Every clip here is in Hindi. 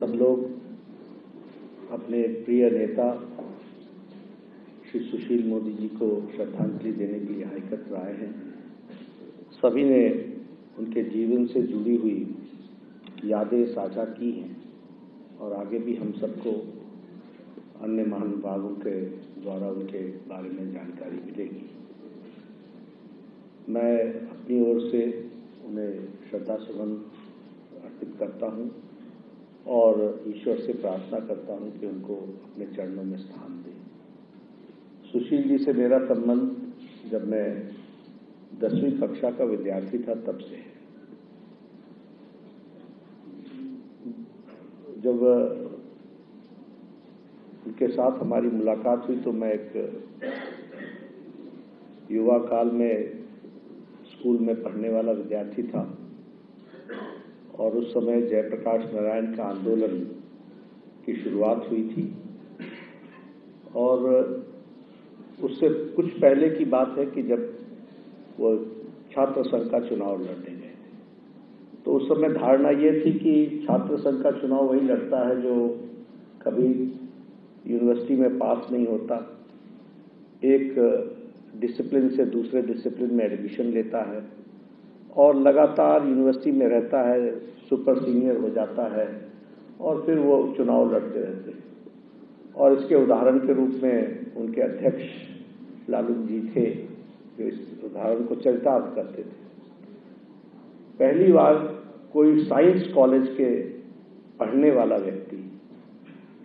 सब लोग अपने प्रिय नेता श्री सुशील मोदी जी को श्रद्धांजलि देने के लिए यहाँ एकत्र आए हैं। सभी ने उनके जीवन से जुड़ी हुई यादें साझा की हैं और आगे भी हम सबको अन्य महानुभावों के द्वारा उनके बारे में जानकारी मिलेगी। मैं अपनी ओर से उन्हें श्रद्धा सुमन अर्पित करता हूँ और ईश्वर से प्रार्थना करता हूँ कि उनको अपने चरणों में स्थान दें। सुशील जी से मेरा संबंध जब मैं 10वीं कक्षा का विद्यार्थी था तब से है। जब उनके साथ हमारी मुलाकात हुई तो मैं एक युवा काल में स्कूल में पढ़ने वाला विद्यार्थी था और उस समय जयप्रकाश नारायण का आंदोलन की शुरुआत हुई थी और उससे कुछ पहले की बात है कि जब वो छात्र संघ का चुनाव लड़ने गए थे तो उस समय धारणा ये थी कि छात्र संघ का चुनाव वही लड़ता है जो कभी यूनिवर्सिटी में पास नहीं होता, एक डिसिप्लिन से दूसरे डिसिप्लिन में एडमिशन लेता है और लगातार यूनिवर्सिटी में रहता है, सुपर सीनियर हो जाता है और फिर वो चुनाव लड़ते रहते हैं। और इसके उदाहरण के रूप में उनके अध्यक्ष लालू जी थे जो इस उदाहरण को चरितार्थ करते थे। पहली बार कोई साइंस कॉलेज के पढ़ने वाला व्यक्ति,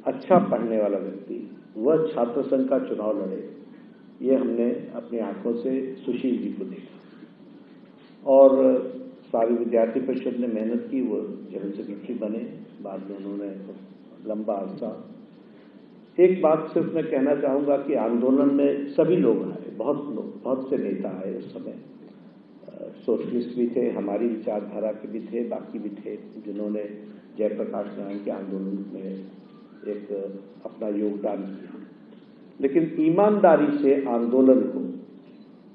अच्छा पढ़ने वाला व्यक्ति, वह छात्र संघ का चुनाव लड़े, ये हमने अपनी आंखों से सुशील जी को देखा और सारी विद्यार्थी परिषद ने मेहनत की, वो जनरल सेक्रेटरी बने, बाद में उन्होंने लंबा अरसा। एक बात सिर्फ मैं कहना चाहूँगा कि आंदोलन में सभी लोग आए, बहुत से नेता आए उस समय, सोशलिस्ट भी थे, हमारी विचारधारा के भी थे, बाकी भी थे जिन्होंने जयप्रकाश नारायण के आंदोलन में एक अपना योगदान किया। लेकिन ईमानदारी से आंदोलन को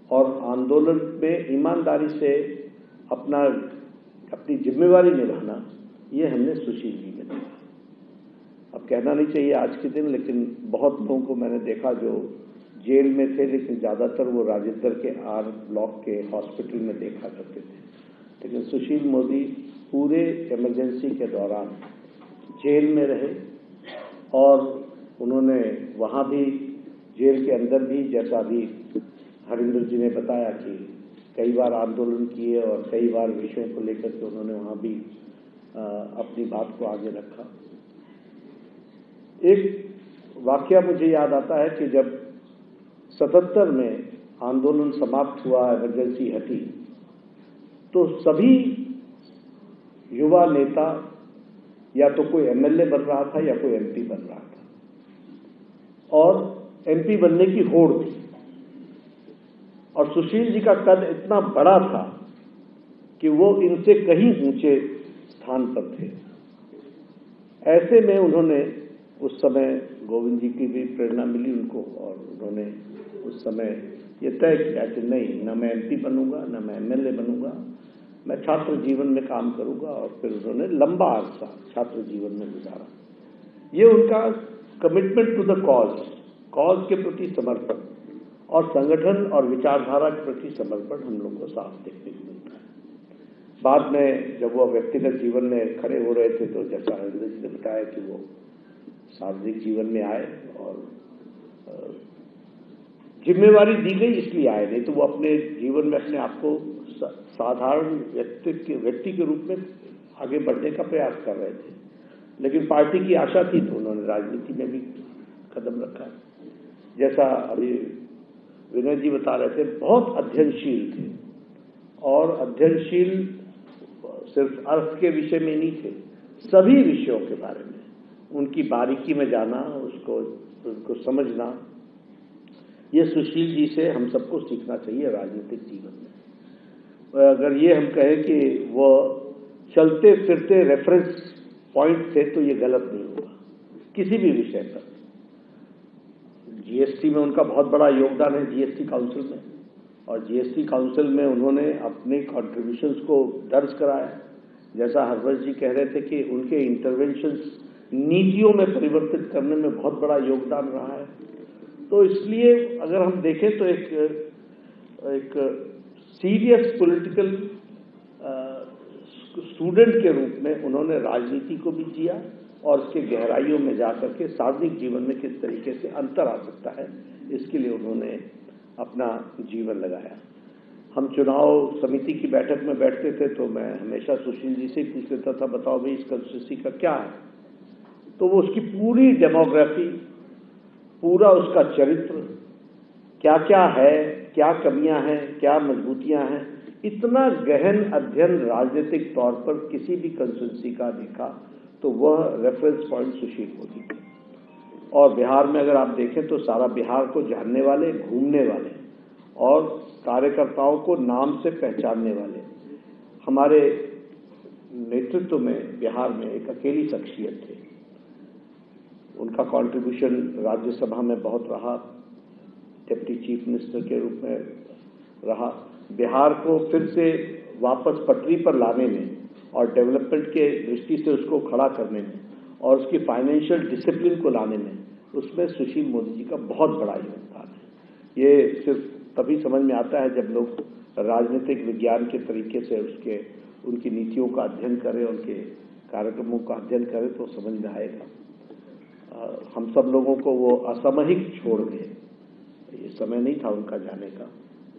और आंदोलन में ईमानदारी से अपनी जिम्मेवारी निभाना, ये हमने सुशील जी में देखा। अब कहना नहीं चाहिए आज के दिन, लेकिन बहुत लोगों को मैंने देखा जो जेल में थे, लेकिन ज़्यादातर वो राजेंद्र के आर ब्लॉक के हॉस्पिटल में देखा करते थे। लेकिन सुशील मोदी पूरे इमरजेंसी के दौरान जेल में रहे और उन्होंने वहाँ भी जेल के अंदर भी, जैसा अभी हरिंदर जी ने बताया कि कई बार आंदोलन किए और कई बार विषयों को लेकर के उन्होंने वहाँ भी अपनी बात को आगे रखा। एक वाकया मुझे याद आता है कि जब 77 में आंदोलन समाप्त हुआ, इमरजेंसी हटी, तो सभी युवा नेता या तो कोई एमएलए बन रहा था या कोई एमपी बन रहा था और एमपी बनने की होड़ थी और सुशील जी का कद इतना बड़ा था कि वो इनसे कहीं ऊंचे स्थान पर थे। ऐसे में उन्होंने उस समय गोविंद जी की भी प्रेरणा मिली उनको और उन्होंने उस समय ये तय किया कि नहीं, न मैं एमपी बनूंगा, न मैं एमएलए बनूंगा, मैं छात्र जीवन में काम करूंगा। और फिर उन्होंने लंबा अरसा छात्र जीवन में गुजारा। ये उनका कमिटमेंट टू द कॉज के प्रति समर्पण और संगठन और विचारधारा के प्रति समर्पण हम लोग को साफ देखने को मिलता है। बाद में जब वो व्यक्तिगत जीवन में खड़े हो रहे थे तो जैसा हरिंदर जी ने बताया कि वो सार्वजनिक जीवन में आए और जिम्मेवारी दी गई इसलिए आए, नहीं तो वो अपने जीवन में अपने आप को साधारण व्यक्ति के रूप में आगे बढ़ने का प्रयास कर रहे थे। लेकिन पार्टी की आशा थी तो उन्होंने राजनीति में भी कदम रखा। जैसा अभी विनय जी बता रहे थे, बहुत अध्ययनशील थे और अध्ययनशील सिर्फ अर्थ के विषय में नहीं थे, सभी विषयों के बारे में उनकी बारीकी में जाना, उसको समझना, ये सुशील जी से हम सबको सीखना चाहिए राजनीतिक जीवन में। अगर ये हम कहें कि वो चलते फिरते रेफरेंस पॉइंट थे तो ये गलत नहीं होगा किसी भी विषय पर। जीएसटी में उनका बहुत बड़ा योगदान है, जीएसटी काउंसिल में, और जीएसटी काउंसिल में उन्होंने अपने कॉन्ट्रीब्यूशंस को दर्ज कराया जैसा हरवंश जी कह रहे थे कि उनके इंटरवेंशंस नीतियों में परिवर्तित करने में बहुत बड़ा योगदान रहा है। तो इसलिए अगर हम देखें तो एक सीरियस पॉलिटिकल स्टूडेंट के रूप में उन्होंने राजनीति को भी जिया और उसके गहराइयों में जाकर के सार्वजनिक जीवन में किस तरीके से अंतर आ सकता है, इसके लिए उन्होंने अपना जीवन लगाया। हम चुनाव समिति की बैठक में बैठते थे तो मैं हमेशा सुशील जी से पूछ लेता था, बताओ भाई इस कंस्टिट्यूंसी का क्या है। तो वो उसकी पूरी डेमोग्राफी, पूरा उसका चरित्र, क्या क्या है, क्या कमियां हैं, क्या मजबूतियां हैं, इतना गहन अध्ययन राजनीतिक तौर पर किसी भी कंस्टिट्यूंसी का देखा तो वह रेफरेंस पॉइंट सुशील मोदी थे। और बिहार में अगर आप देखें तो सारा बिहार को जानने वाले, घूमने वाले और कार्यकर्ताओं को नाम से पहचानने वाले हमारे नेतृत्व में बिहार में एक अकेली शख्सियत थे। उनका कंट्रीब्यूशन राज्यसभा में बहुत रहा, डिप्टी चीफ मिनिस्टर के रूप में रहा। बिहार को फिर से वापस पटरी पर लाने में और डेवलपमेंट के दृष्टि से उसको खड़ा करने में और उसकी फाइनेंशियल डिसिप्लिन को लाने में उसमें सुशील मोदी जी का बहुत बड़ा योगदान है। ये सिर्फ तभी समझ में आता है जब लोग राजनीतिक विज्ञान के तरीके से उनकी नीतियों का अध्ययन करें, उनके कार्यक्रमों का अध्ययन करें तो समझ में आएगा। हम सब लोगों को वो असामयिक छोड़ गए। ये समय नहीं था उनका जाने का,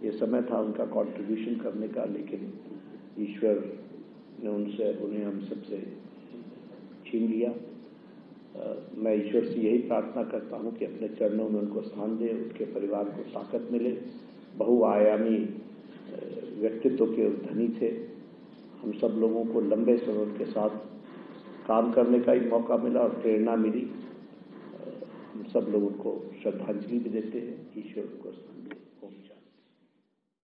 ये समय था उनका कंट्रीब्यूशन करने का, लेकिन ईश्वर ने उन्हें हम सबसे छीन लिया। मैं ईश्वर से यही प्रार्थना करता हूं कि अपने चरणों में उनको स्थान दे, उनके परिवार को ताकत मिले। बहुआयामी व्यक्तित्व के धनी थे। हम सब लोगों को लंबे समय उनके साथ काम करने का ही मौका मिला और प्रेरणा मिली। हम सब लोग उनको श्रद्धांजलि भी देते हैं। ईश्वर को